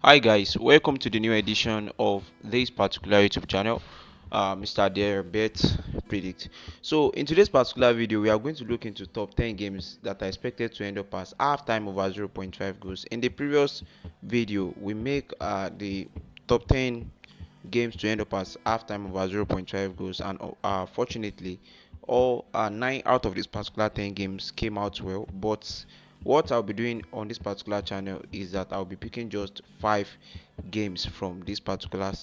Hi guys, welcome to the new edition of this particular YouTube channel, Mr. Bet Predict. So in today's particular video, we are going to look into top 10 games that are expected to end up as halftime over 0.5 goals. In the previous video, we make the top 10 games to end up as halftime over 0.5 goals, and fortunately, all 9 out of these particular 10 games came out well. But what I'll be doing on this particular channel is that I'll be picking just 5 games from this particular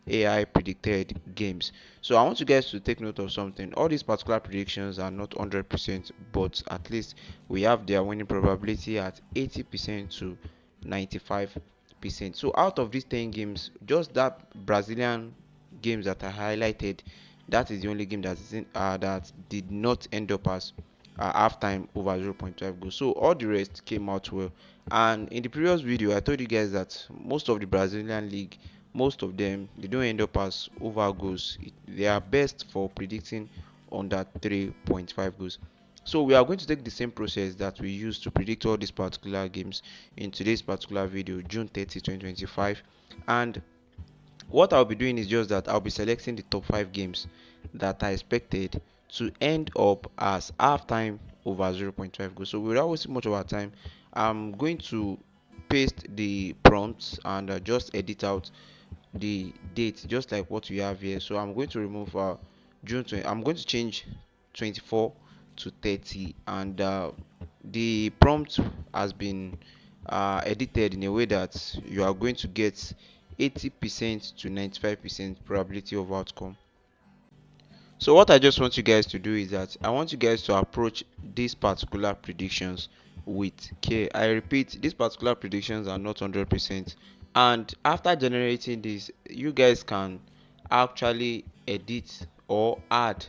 AI predicted games. So I want you guys to take note of something. All these particular predictions are not 100%, but at least we have their winning probability at 80% to 95%. So out of these 10 games, just that Brazilian games that I highlighted, that is the only game that did not end up as halftime over 0.5 goals. So all the rest came out well. And in the previous video, I told you guys that most of the Brazilian league, most of them, they don't end up as over goals. They are best for predicting under 3.5 goals. So we are going to take the same process that we used to predict all these particular games in today's particular video, June 30, 2025. And what I'll be doing is just that I'll be selecting the top 5 games that are expected to end up as halftime over 0.5 goals. So without wasting much of our time, I'm going to paste the prompts and just edit out the date just like what we have here. So I'm going to remove June 20. I'm going to change 24 to 30, and the prompt has been edited in a way that you are going to get 80% to 95% probability of outcome. So what I just want you guys to do is that I want you guys to approach these particular predictions with care. I repeat, these particular predictions are not 100%, and after generating this, you guys can actually edit or add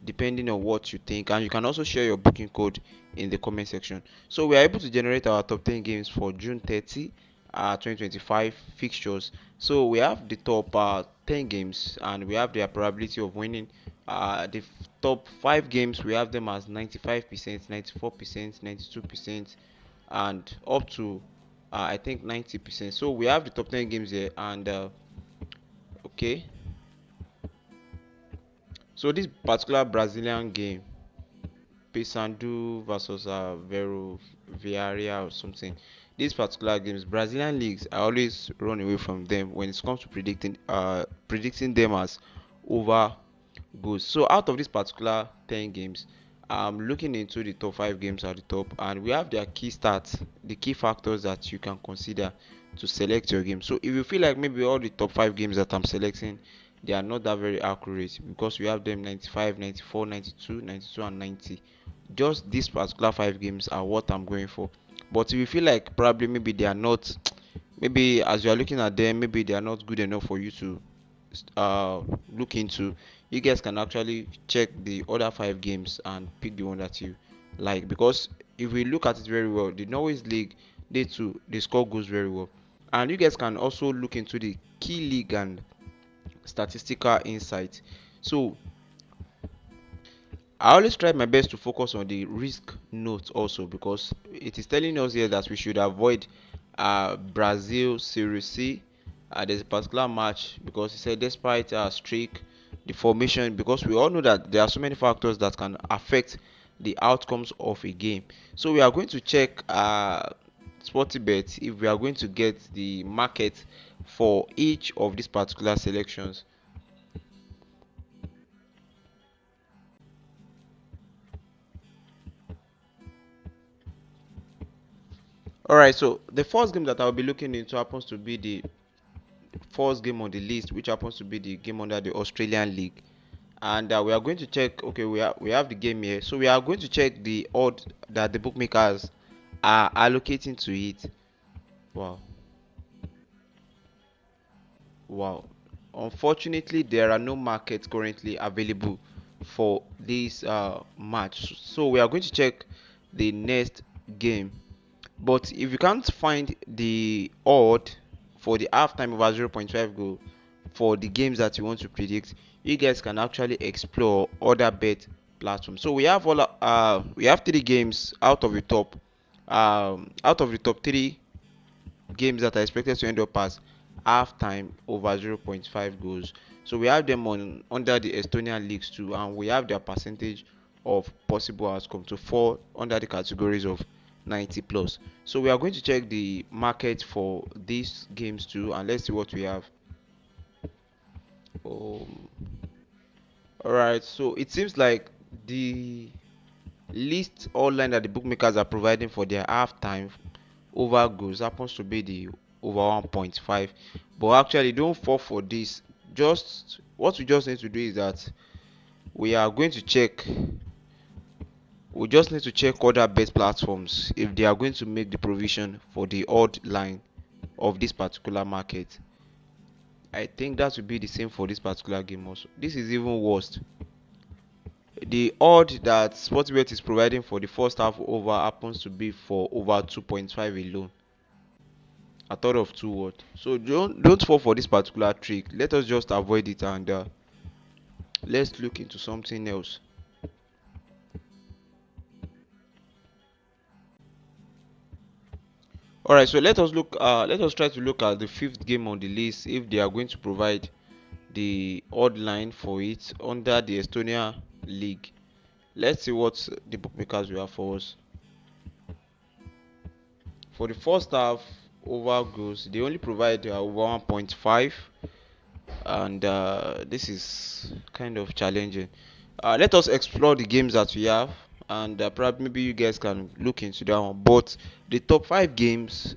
depending on what you think, and you can also share your booking code in the comment section. So we are able to generate our top 10 games for June 30, 2025 fixtures. So we have the top 10 games, and we have their probability of winning. The top 5 games, we have them as 95%, 94%, 92%, and up to I think 90%. So we have the top 10 games here, and okay. So this particular Brazilian game, Paysandu versus Vero Villarreal or something. These particular games, Brazilian leagues, I always run away from them when it comes to predicting them as over goals. So out of this particular 10 games, I'm looking into the top 5 games at the top, and we have their key stats, the key factors that you can consider to select your game. So if you feel like maybe all the top 5 games that I'm selecting, they are not that very accurate because we have them 95, 94, 92, 92, and 90. Just these particular 5 games are what I'm going for. But if you feel like probably maybe they are not, maybe as you are looking at them, maybe they are not good enough for you to uh look into, you guys can actually check the other 5 games and pick the one that you like. Because if we look at it very well, the Norway's league, they too, they score goes very well. And you guys can also look into the key league and statistical insight. So I always try my best to focus on the risk note also, because it is telling us here that we should avoid Brazil Series C. There's a particular match because it said despite streak, the formation, because we all know that there are so many factors that can affect the outcomes of a game. So we are going to check Sportybet if we are going to get the market for each of these particular selections. Alright, so the first game that I'll be looking into happens to be the first game on the list, which happens to be the game under the Australian League. And we are going to check. Okay, we have the game here, so we are going to check the odd that the bookmakers are allocating to it. Wow, wow. Unfortunately, there are no markets currently available for this match, so we are going to check the next game. But if you can't find the odd for the halftime over 0.5 goal for the games that you want to predict, you guys can actually explore other bet platforms. So we have 3 games out of the top 3 games that are expected to end up as halftime over 0.5 goals. So we have them on under the Estonian leagues too, and we have their percentage of possible outcome to fall under the categories of 90 plus. So we are going to check the market for these games too, and let's see what we have. um, all right, so it seems like the least online that the bookmakers are providing for their halftime over goals happens to be the over 1.5, but actually don't fall for this. Just what we just need to do is that we are going to check we just need to check other bet platforms if they are going to make the provision for the odd line of this particular market. I think that will be the same for this particular game also. This is even worse. The odd that Sportbet is providing for the first half over happens to be for over 2.5 alone. I thought of two words. So don't fall for this particular trick. Let us just avoid it, and let's look into something else. All right, so let us look. Let us try to look at the fifth game on the list if they are going to provide the odd line for it under the Estonia league. Let's see what the bookmakers will have for us. For the first half over goals, they only provide over 1.5, and this is kind of challenging. Let us explore the games that we have, and probably maybe you guys can look into that one. But the top 5 games,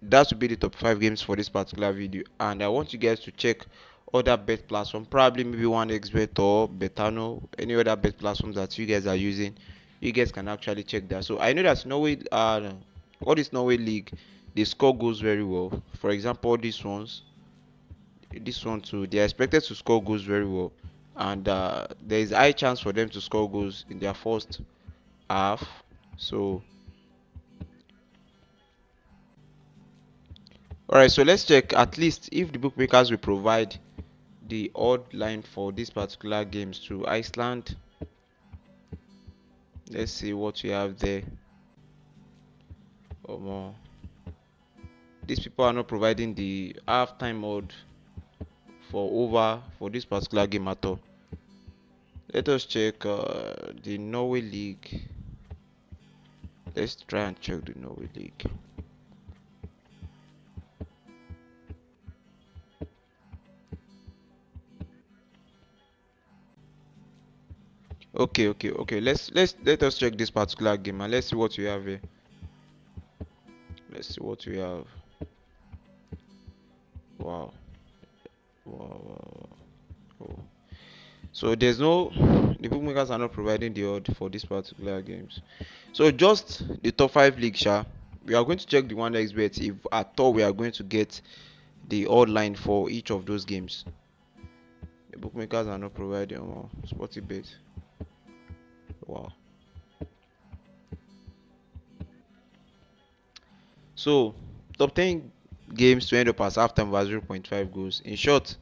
that would be the top 5 games for this particular video, and I want you guys to check other bet platform, probably maybe 1xbet or Betano, any other bet platforms that you guys are using. You guys can actually check that. So I know that Norway, all this Norway league, the score goes very well. For example, this one too, they are expected to score goals very well, and there is high chance for them to score goals in their first half. So all right, so let's check at least if the bookmakers will provide the odd line for these particular games to Iceland. Let's see what we have there. More. These people are not providing the halftime odd for over for this particular game at all. Let us check the Norway league. Let's try and check the Norway league. Okay. Let us check this particular game and let's see what we have here. Let's see what we have. Wow. Wow. Oh. So there's no, the bookmakers are not providing the odd for this particular games. So just the top 5 leagues, sha. We are going to check the 1xbet if at all we are going to get the odd line for each of those games. The bookmakers are not providing sporty bet. Wow. So top 10 games to end up as halftime over 0.5 goals. In short,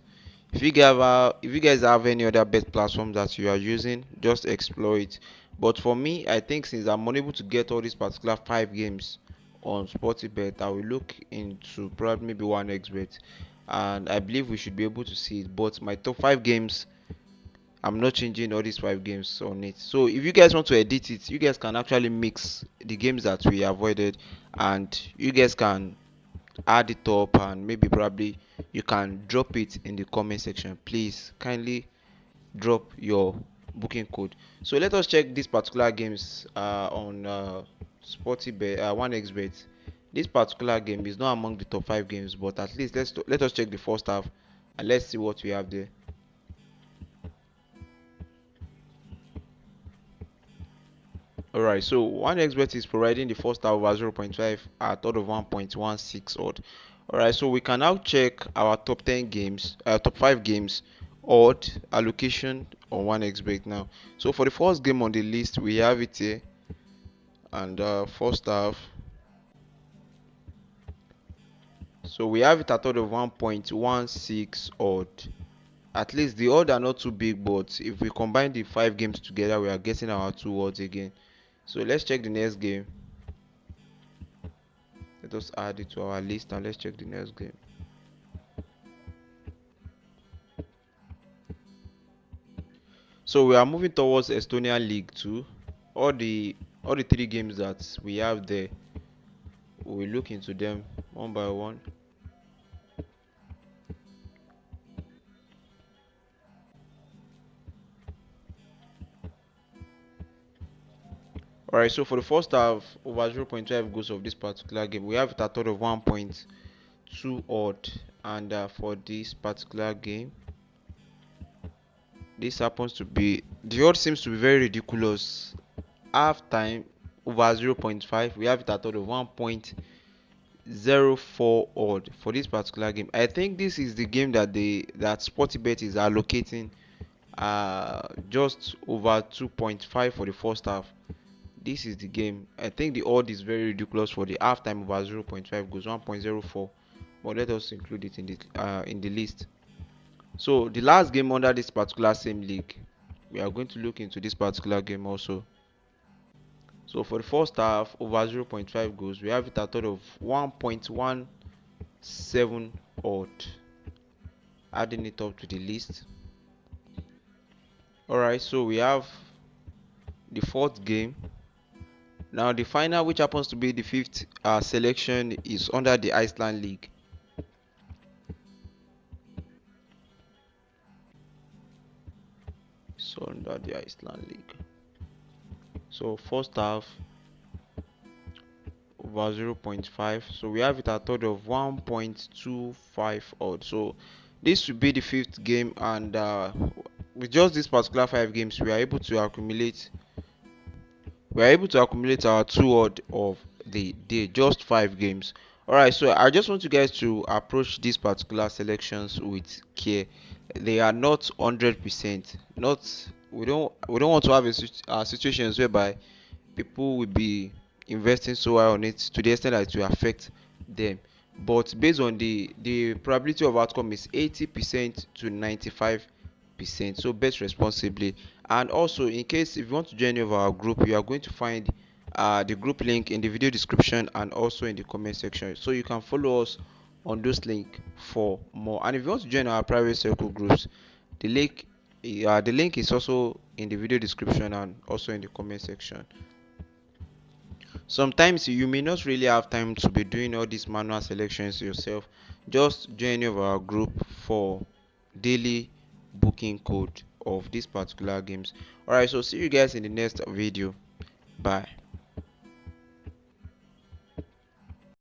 if you guys have any other bet platform that you are using, just explore it. But for me, I think since I'm unable to get all these particular 5 games on Sportybet, I will look into probably maybe 1xbet, and I believe we should be able to see it. But my top 5 games, I'm not changing all these 5 games on it. So if you guys want to edit it, you guys can actually mix the games that we avoided, and you guys can add it up, and maybe probably you can drop it in the comment section. Please kindly drop your booking code. So let us check these particular games on Sportybet, 1xbet. This particular game is not among the top 5 games, but at least let us check the first half and let's see what we have there. Alright, so 1xbet is providing the first half over 0.5 at odd of 1.16 odd. Alright, so we can now check our top 10 games, top 5 games odd allocation on 1xbet now. So for the first game on the list, we have it here, and first half. So we have it at odd of 1.16 odd. At least the odd are not too big, but if we combine the 5 games together, we are getting our 2 odds again. So let's check the next game. Let us add it to our list and let's check the next game. So we are moving towards Estonian League 2. All the three games that we have there, we'll look into them one by one. Alright, so for the first half, over 0.5 goals of this particular game, we have it at total of 1.2 odd. And for this particular game, this happens to be, the odd seems to be very ridiculous. Half time over 0.5, we have it at total of 1.04 odd for this particular game. I think this is the game that Sportybet is allocating just over 2.5 for the first half. This is the game. I think the odd is very ridiculous for the halftime over 0.5 goes 1.04. But let us include it in the list. So the last game under this particular same league, we are going to look into this particular game also. So for the first half over 0.5 goals, we have it at total of 1.17 odd. Adding it up to the list. Alright, so we have the fourth game. Now the final, which happens to be the fifth selection, is under the Iceland League. So under the Iceland League. So first half over 0.5. So we have it at total of 1.25 odd. So this will be the fifth game, and with just this particular 5 games, we are able to accumulate our 2 odd of the day, just 5 games. Alright, so I just want you guys to approach these particular selections with care. They are not 100%. Not we don't want to have situations whereby people will be investing so high on it to the extent that it will affect them. But based on the probability of outcome is 80% to 95%. So bet responsibly. And also, in case if you want to join our group, you are going to find the group link in the video description and also in the comment section, so you can follow us on those links for more. And if you want to join our private circle groups, the link is also in the video description and also in the comment section. Sometimes you may not really have time to be doing all these manual selections yourself. Just join our group for daily booking code of these particular games. Alright, so see you guys in the next video. Bye.